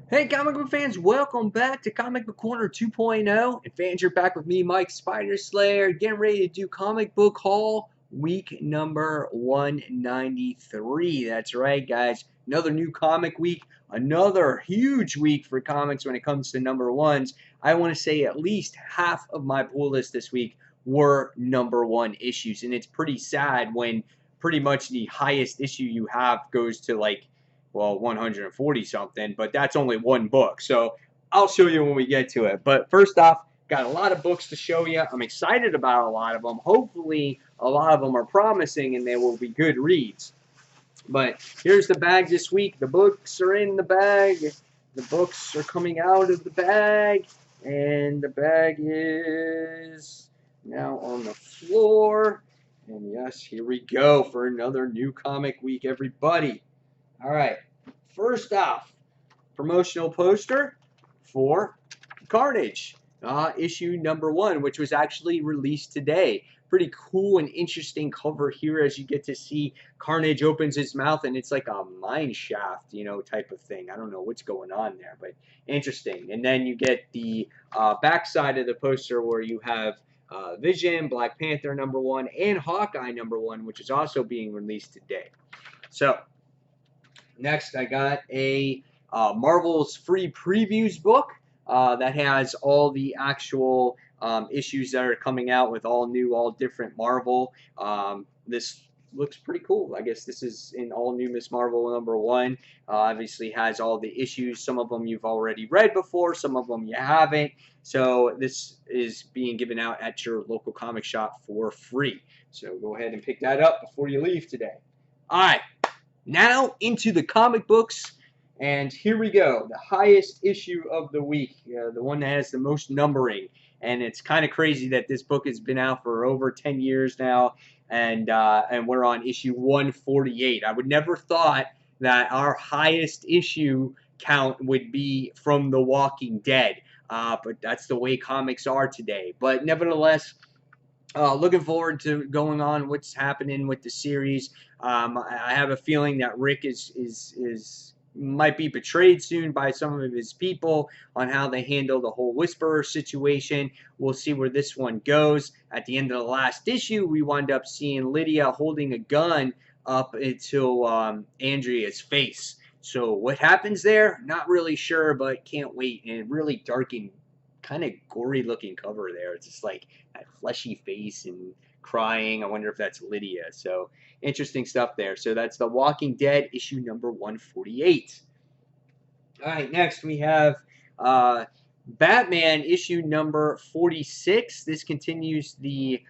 Hey comic book fans, welcome back to Comic Book Corner 2.0. And fans, you're back with me, Mike Spider Slayer, getting ready to do comic book haul week number 193. That's right, guys. Another new comic week, another huge week for comics when it comes to number ones. I want to say at least half of my pull list this week were number one issues. And it's pretty sad when pretty much the highest issue you have goes to like, well, 140 something, but that's only one book. So I'll show you when we get to it. But first off, got a lot of books to show you. I'm excited about a lot of them. Hopefully, a lot of them are promising and they will be good reads. But here's the bag this week. The books are in the bag. The books are coming out of the bag. And the bag is now on the floor. And yes, here we go for another new comic week, everybody. All right, first off, promotional poster for Carnage, issue number one, which was actually released today. Pretty cool and interesting cover here as you get to see Carnage opens his mouth and it's like a mine shaft, type of thing. I don't know what's going on there, but interesting. And then you get the back side of the poster where you have Vision, Black Panther number one, and Hawkeye number one, which is also being released today. So, next, I got a Marvel's free previews book that has all the actual issues that are coming out with all new, all different Marvel. This looks pretty cool. I guess this is in all new Miss Marvel number one. Obviously has all the issues. Some of them you've already read before, some of them you haven't. So this is being given out at your local comic shop for free. So go ahead and pick that up before you leave today. All right. Now into the comic books, and here we go. The highest issue of the week, the one that has the most numbering, and it's kind of crazy that this book has been out for over 10 years now, and we're on issue 148. I would never thought that our highest issue count would be from The Walking Dead, but that's the way comics are today. But nevertheless, looking forward to going on what's happening with the series. I have a feeling that Rick is might be betrayed soon by some of his people on how they handle the whole Whisperer situation. We'll see where this one goes. At the end of the last issue, we wind up seeing Lydia holding a gun up until Andrea's face. So what happens there? Not really sure, but can't wait. And really dark and kind of gory looking cover there. It's just like that fleshy face and crying. I wonder if that's Lydia. So interesting stuff there. So that's The Walking Dead issue number 148. All right, next we have Batman issue number 46. This continues the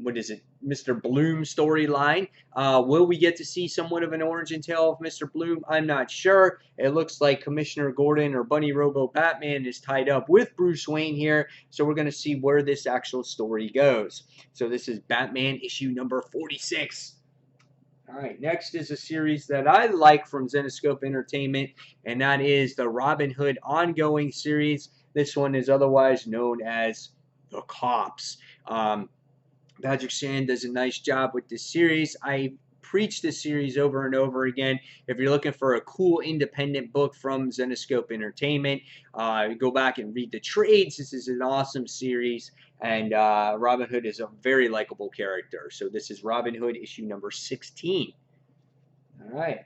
what is it, Mr. Bloom storyline. Will we get to see somewhat of an origin tale of Mr. Bloom? I'm not sure. It looks like Commissioner Gordon or Bunny Robo Batman is tied up with Bruce Wayne here, so we're going to see where this actual story goes. So this is Batman issue number 46. All right, next is a series that I like from Zenescope Entertainment, and that is the Robin Hood ongoing series. This one is otherwise known as The Cops. Patrick Shand does a nice job with this series. I preach this series over and over again. If you're looking for a cool independent book from Zenescope Entertainment, go back and read the trades. This is an awesome series, and Robin Hood is a very likable character. So this is Robin Hood issue number 16. All right.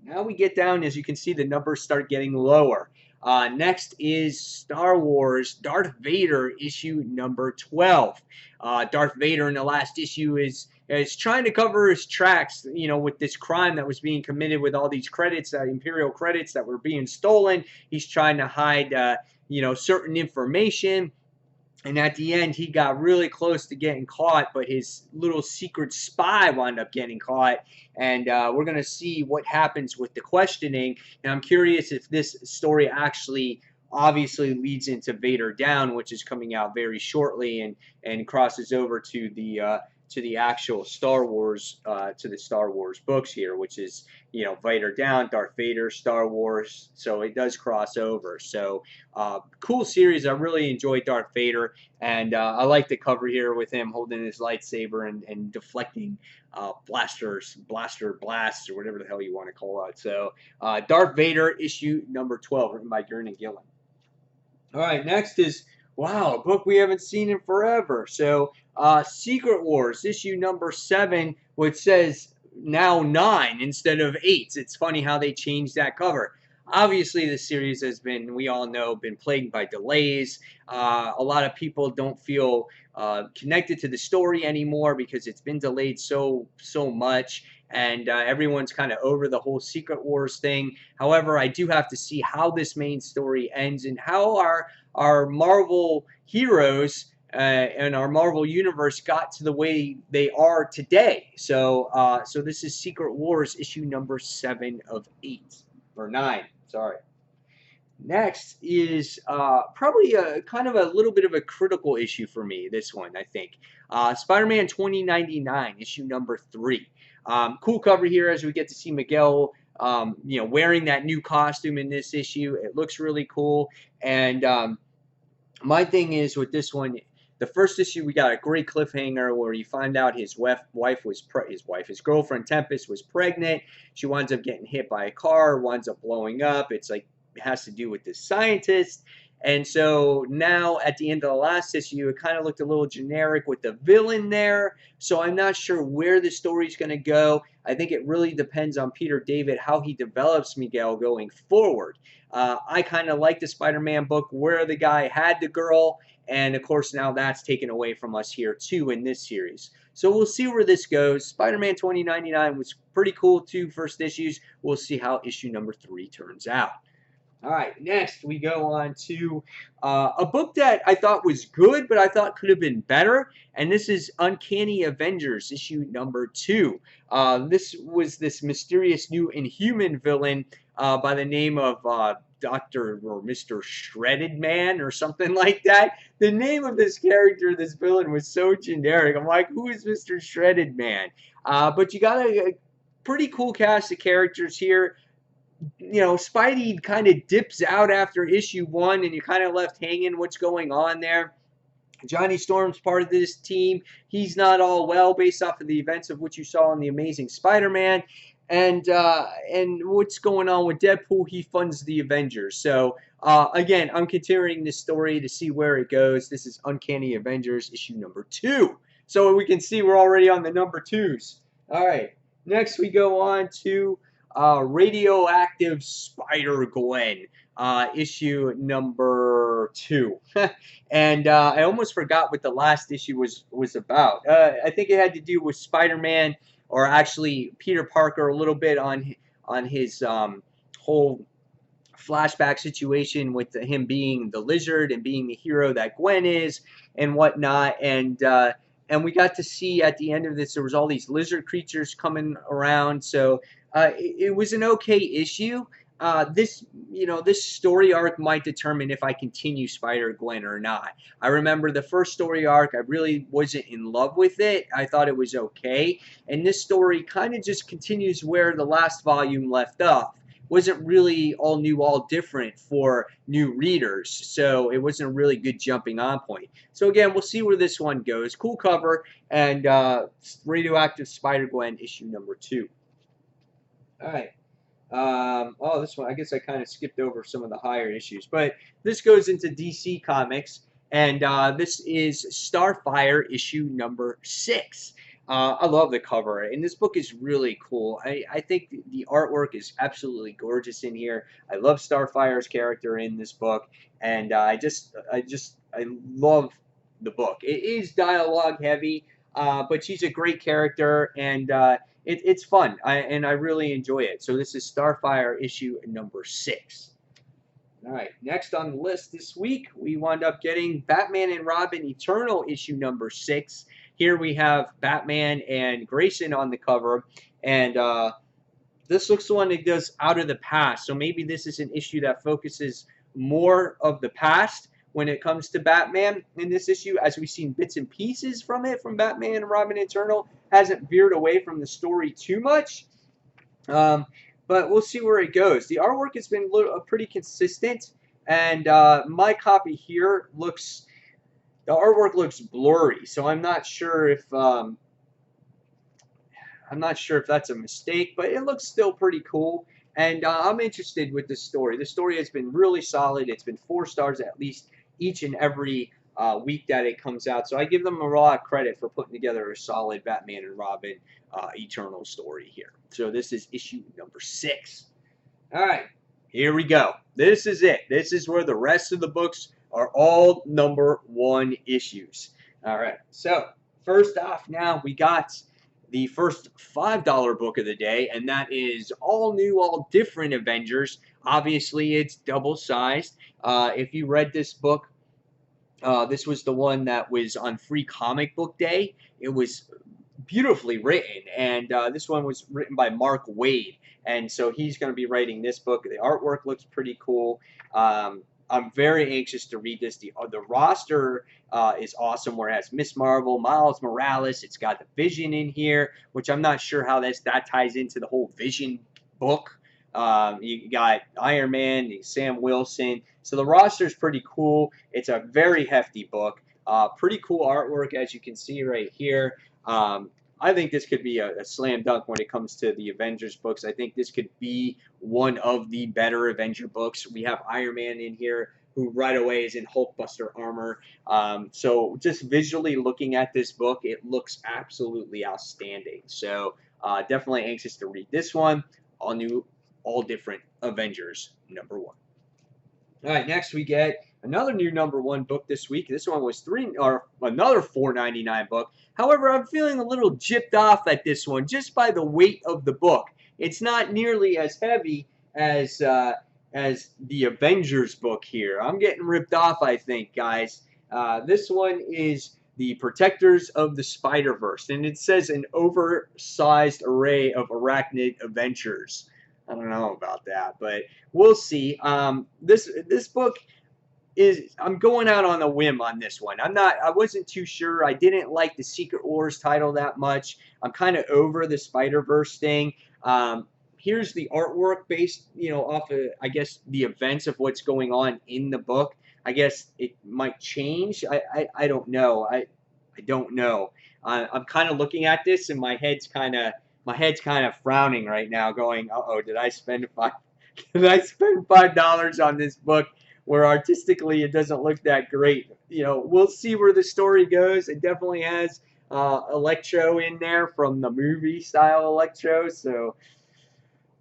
Now we get down, as you can see, the numbers start getting lower. Next is Star Wars Darth Vader issue number 12. Darth Vader in the last issue is trying to cover his tracks, with this crime that was being committed with all these credits, Imperial credits that were being stolen. He's trying to hide, certain information. And at the end, he got really close to getting caught, but his little secret spy wound up getting caught. And we're going to see what happens with the questioning. And I'm curious if this story actually obviously leads into Vader Down, which is coming out very shortly and crosses over to the to the actual Star Wars, to the Star Wars books here, which is, you know, Vader down, Darth Vader, Star Wars. So it does cross over. So cool series. I really enjoyed Darth Vader, and I like the cover here with him holding his lightsaber and deflecting blaster blasts, or whatever the hell you want to call it. So Darth Vader issue number 12, written by Gurren and Gillen. All right, next is, wow, a book we haven't seen in forever. So Secret Wars issue number 7, which says now 9 instead of 8. It's funny how they changed that cover. Obviously, the series has been, we all know, been plagued by delays. A lot of people don't feel connected to the story anymore because it's been delayed so much, and everyone's kind of over the whole Secret Wars thing. However, I do have to see how this main story ends and how our Marvel heroes and our Marvel universe got to the way they are today. So so this is Secret Wars issue number 7 of 8. Or 9, sorry. Next is probably a kind of a little bit of a critical issue for me, this one, I think. Spider-Man 2099, issue number 3. Cool cover here as we get to see Miguel, you know, wearing that new costume in this issue. It looks really cool. And my thing is with this one, the first issue, we got a great cliffhanger where you find out his girlfriend Tempest was pregnant. She winds up getting hit by a car, winds up blowing up. It's like, it has to do with this scientist. And so now at the end of the last issue, it kind of looked a little generic with the villain there. So I'm not sure where the story's going to go. I think it really depends on Peter David, how he develops Miguel going forward. I kind of like the Spider-Man book where the guy had the girl, and of course now that's taken away from us here too in this series. So we'll see where this goes. Spider-Man 2099 was pretty cool, 2 first issues. We'll see how issue number 3 turns out. All right, next we go on to a book that I thought was good, but I thought could have been better, and this is Uncanny Avengers, issue number 2. This was this mysterious new Inhuman villain by the name of Dr. or Mr. Shredded Man or something like that. The name of this character, this villain, was so generic. I'm like, who is Mr. Shredded Man? But you got a pretty cool cast of characters here. You know, Spidey kind of dips out after issue 1, and you're kind of left hanging what's going on there. Johnny Storm's part of this team. He's not all well based off of the events of what you saw in The Amazing Spider-Man. And what's going on with Deadpool, he funds the Avengers. So, again, I'm continuing this story to see where it goes. This is Uncanny Avengers, issue number 2. So we can see we're already on the number 2s. All right, next we go on to Radioactive Spider-Gwen, issue number 2. And I almost forgot what the last issue was about. I think it had to do with Spider-Man, or actually Peter Parker, a little bit on his whole flashback situation with him being the Lizard and being the hero that Gwen is and whatnot. And we got to see at the end of this, there was all these lizard creatures coming around. So it was an okay issue. This story arc might determine if I continue Spider-Gwen or not. I remember the first story arc, I really wasn't in love with it. I thought it was okay. And this story kind of just continues where the last volume left off. Wasn't really all new, all different for new readers. So it wasn't a really good jumping on point. So again, we'll see where this one goes. Cool cover, and Radioactive Spider-Gwen, issue number 2. All right. Oh, this one, I guess I kind of skipped over some of the higher issues, but this goes into DC Comics, and this is Starfire issue number 6. I love the cover, and this book is really cool. I think the artwork is absolutely gorgeous in here. I love Starfire's character in this book, and I love the book. It is dialogue heavy, but she's a great character, and it's fun, and I really enjoy it. So this is Starfire issue number 6. All right, next on the list this week, we wound up getting Batman and Robin Eternal issue number 6. Here we have Batman and Grayson on the cover, and this looks the one that does Out of the Past. So maybe this is an issue that focuses more of the past, when it comes to Batman in this issue, as we've seen bits and pieces from it, from Batman and Robin Eternal. Hasn't veered away from the story too much. But we'll see where it goes. The artwork has been pretty consistent, and my copy here looks, the artwork looks blurry, so I'm not sure if that's a mistake, but it looks still pretty cool. And I'm interested with this story. The story has been really solid. It's been 4 stars at least each and every week that it comes out. So I give them a lot of credit for putting together a solid Batman and Robin Eternal story here. So this is issue number 6. All right, here we go. This is it. This is where the rest of the books are all number 1 issues. All right, so first off now we got the first $5 book of the day, and that is All New, All Different Avengers. Obviously, it's double-sized. If you read this book, this was the one that was on Free Comic Book Day. It was beautifully written, and this one was written by Mark Waid, and so he's going to be writing this book. The artwork looks pretty cool. I'm very anxious to read this. The roster is awesome, where it has Miss Marvel, Miles Morales. It's got the Vision in here, which I'm not sure how that ties into the whole Vision book. You got Iron Man, Sam Wilson. So the roster is pretty cool. It's a very hefty book. Pretty cool artwork, as you can see right here. I think this could be a slam dunk when it comes to the Avengers books. I think this could be one of the better Avenger books. We have Iron Man in here, who right away is in Hulkbuster armor. So just visually looking at this book, it looks absolutely outstanding. So definitely anxious to read this one. All New, All Different Avengers #1. All right, next we get another new #1 book this week. This one was another $4.99 book. However, I'm feeling a little gypped off at this one just by the weight of the book. It's not nearly as heavy as the Avengers book here. I'm getting ripped off, I think, guys. This one is The Protectors of the Spider-Verse, and it says an oversized array of arachnid adventures. I don't know about that, but we'll see. This book is, I'm going out on a whim on this one. I wasn't too sure. I didn't like the Secret Wars title that much. I'm kind of over the Spider-Verse thing. Here's the artwork based, off of, I guess, the events of what's going on in the book. I guess it might change. I don't know. I don't know. I'm kind of looking at this, and my head's kind of frowning right now, going, "Uh-oh, did I spend $5 on this book where artistically it doesn't look that great?" We'll see where the story goes. It definitely has Electro in there from the movie style Electro, so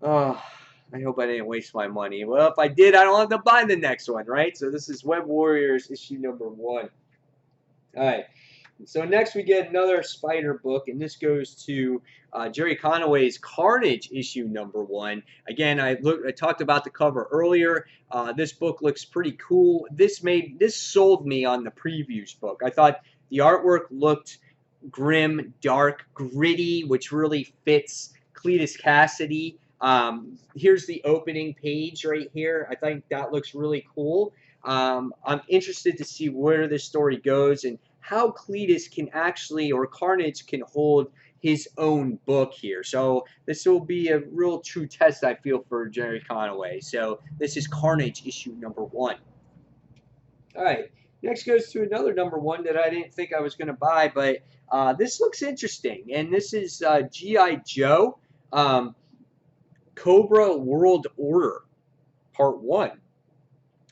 I hope I didn't waste my money. Well, if I did, I don't have to buy the next one, right? So this is Web Warriors issue #1. All right. So next we get another Spider book, and this goes to Jerry Conway's Carnage issue #1. Again, I talked about the cover earlier. This book looks pretty cool. This sold me on the previews book. I thought the artwork looked grim, dark, gritty, which really fits Cletus Cassidy. Here's the opening page right here. I think that looks really cool. I'm interested to see where this story goes and how Cletus can actually, or Carnage can hold his own book here. So this will be a real true test, I feel, for Jerry Conway. So this is Carnage issue #1. All right, next goes to another #1 that I didn't think I was going to buy, but this looks interesting. And this is G.I. Joe Cobra World Order Part 1.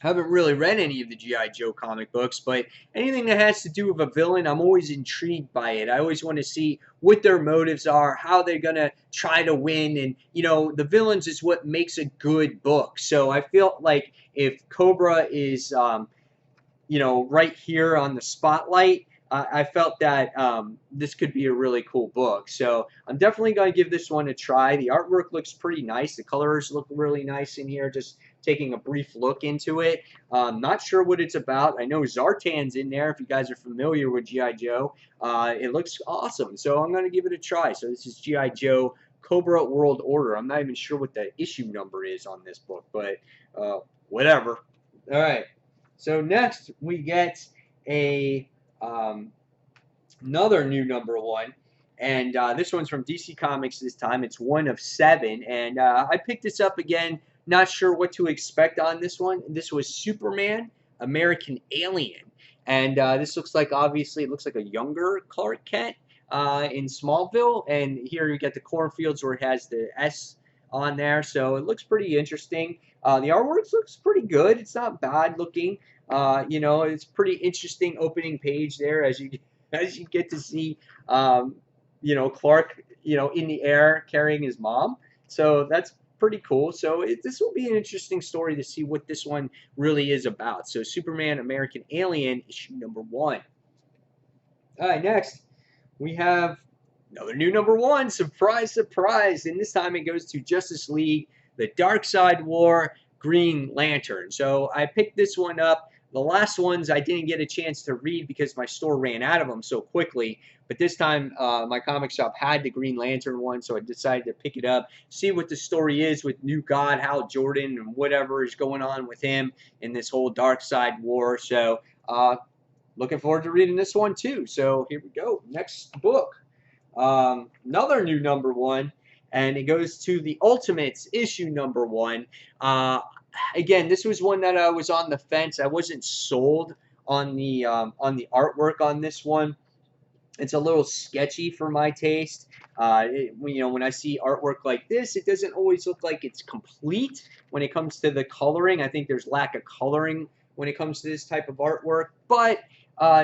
Haven't really read any of the G.I. Joe comic books, but anything that has to do with a villain, I'm always intrigued by it. I always want to see what their motives are, how they're going to try to win, and, the villains is what makes a good book. So I feel like if Cobra is, right here on the spotlight, I felt that this could be a really cool book. So I'm definitely going to give this one a try. The artwork looks pretty nice. The colors look really nice in here, just taking a brief look into it. Not sure what it's about. I know Zartan's in there, if you guys are familiar with G.I. Joe. It looks awesome, so I'm going to give it a try. So this is G.I. Joe Cobra World Order. I'm not even sure what the issue number is on this book, but whatever. All right. So next we get a another new #1, and this one's from DC Comics this time. It's 1 of 7, and I picked this up again. Not sure what to expect on this one. This was Superman, American Alien, and this looks like, obviously, it looks like a younger Clark Kent in Smallville, and here you get the cornfields where it has the S on there, so it looks pretty interesting. The artwork looks pretty good. It's not bad looking. You know, it's pretty interesting opening page there as you get to see, you know, Clark, you know, in the air carrying his mom. So that's pretty cool. So this will be an interesting story to see what this one really is about. So Superman, American Alien, issue #1. All right, next we have another new #1. Surprise, surprise. And this time it goes to Justice League, The Dark Side War, Green Lantern. So I picked this one up. The last ones I didn't get a chance to read because my store ran out of them so quickly. But this time my comic shop had the Green Lantern one, so I decided to pick it up, see what the story is with New God, Hal Jordan, and whatever is going on with him in this whole Dark Side War. So looking forward to reading this one too. So here we go. Next book. Another new #1, and it goes to the Ultimates issue #1. Again, this was one that I was on the fence. I wasn't sold on the artwork on this one. It's a little sketchy for my taste. You know, when I see artwork like this, it doesn't always look like it's complete when it comes to the coloring. I think there's lack of coloring when it comes to this type of artwork. But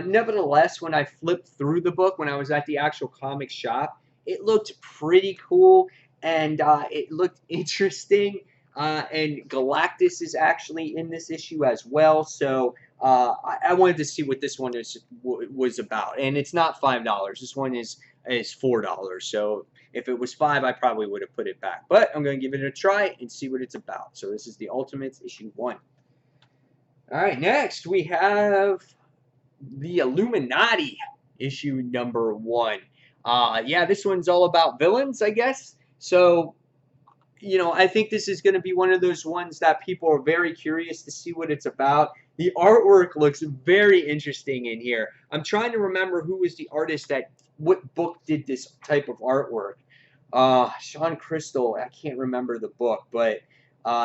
nevertheless, when I flipped through the book, when I was at the actual comic shop, it looked pretty cool, and it looked interesting. And Galactus is actually in this issue as well. So I wanted to see what this one was about. And it's not $5. This one is $4. So if it was $5, I probably would have put it back. But I'm going to give it a try and see what it's about. So this is the Ultimates issue 1. All right, next we have the Illuminati issue #1. Yeah, this one's all about villains, I guess. So, you know, I think this is going to be one of those ones that people are very curious to see what it's about. The artwork looks very interesting in here. I'm trying to remember who was the artist what book did this type of artwork. Sean Crystal, I can't remember the book, but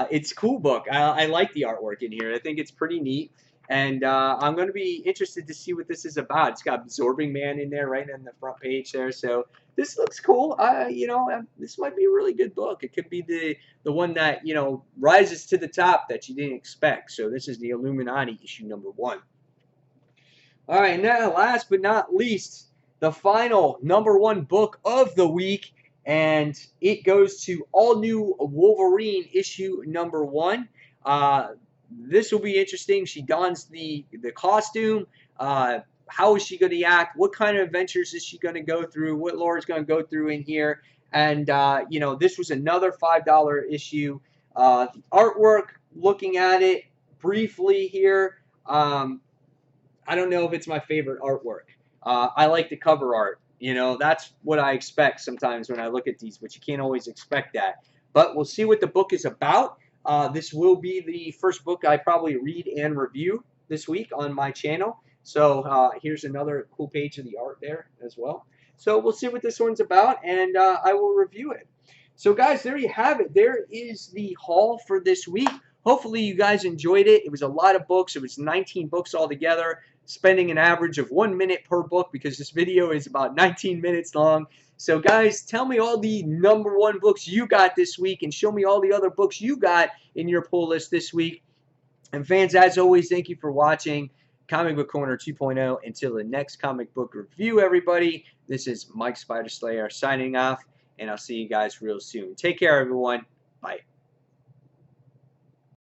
it's a cool book. I like the artwork in here. I think it's pretty neat. And I'm going to be interested to see what this is about. It's got Absorbing Man in there right on the front page there. So this looks cool. You know, this might be a really good book. It could be the one that, you know, rises to the top that you didn't expect. So this is the Illuminati issue #1. All right, now last but not least, the final #1 book of the week. And it goes to All New Wolverine issue #1. This will be interesting. She dons the costume. How is she going to act? What kind of adventures is she going to go through? What Laura's going to go through in here? And, you know, this was another $5 issue. The artwork, looking at it briefly here, I don't know if it's my favorite artwork. I like the cover art. You know, that's what I expect sometimes when I look at these, but you can't always expect that. But we'll see what the book is about. This will be the first book I probably read and review this week on my channel. So here's another cool page of the art there as well. So we'll see what this one's about, and I will review it. So guys, there you have it. There is the haul for this week. Hopefully you guys enjoyed it. It was a lot of books. It was 19 books altogether, spending an average of 1 minute per book because this video is about 19 minutes long. So guys, tell me all the #1 books you got this week and show me all the other books you got in your pull list this week. And fans, as always, thank you for watching Comic Book Corner 2.0. Until the next comic book review, everybody, this is Mike Spider Slayer signing off, and I'll see you guys real soon. Take care, everyone. Bye.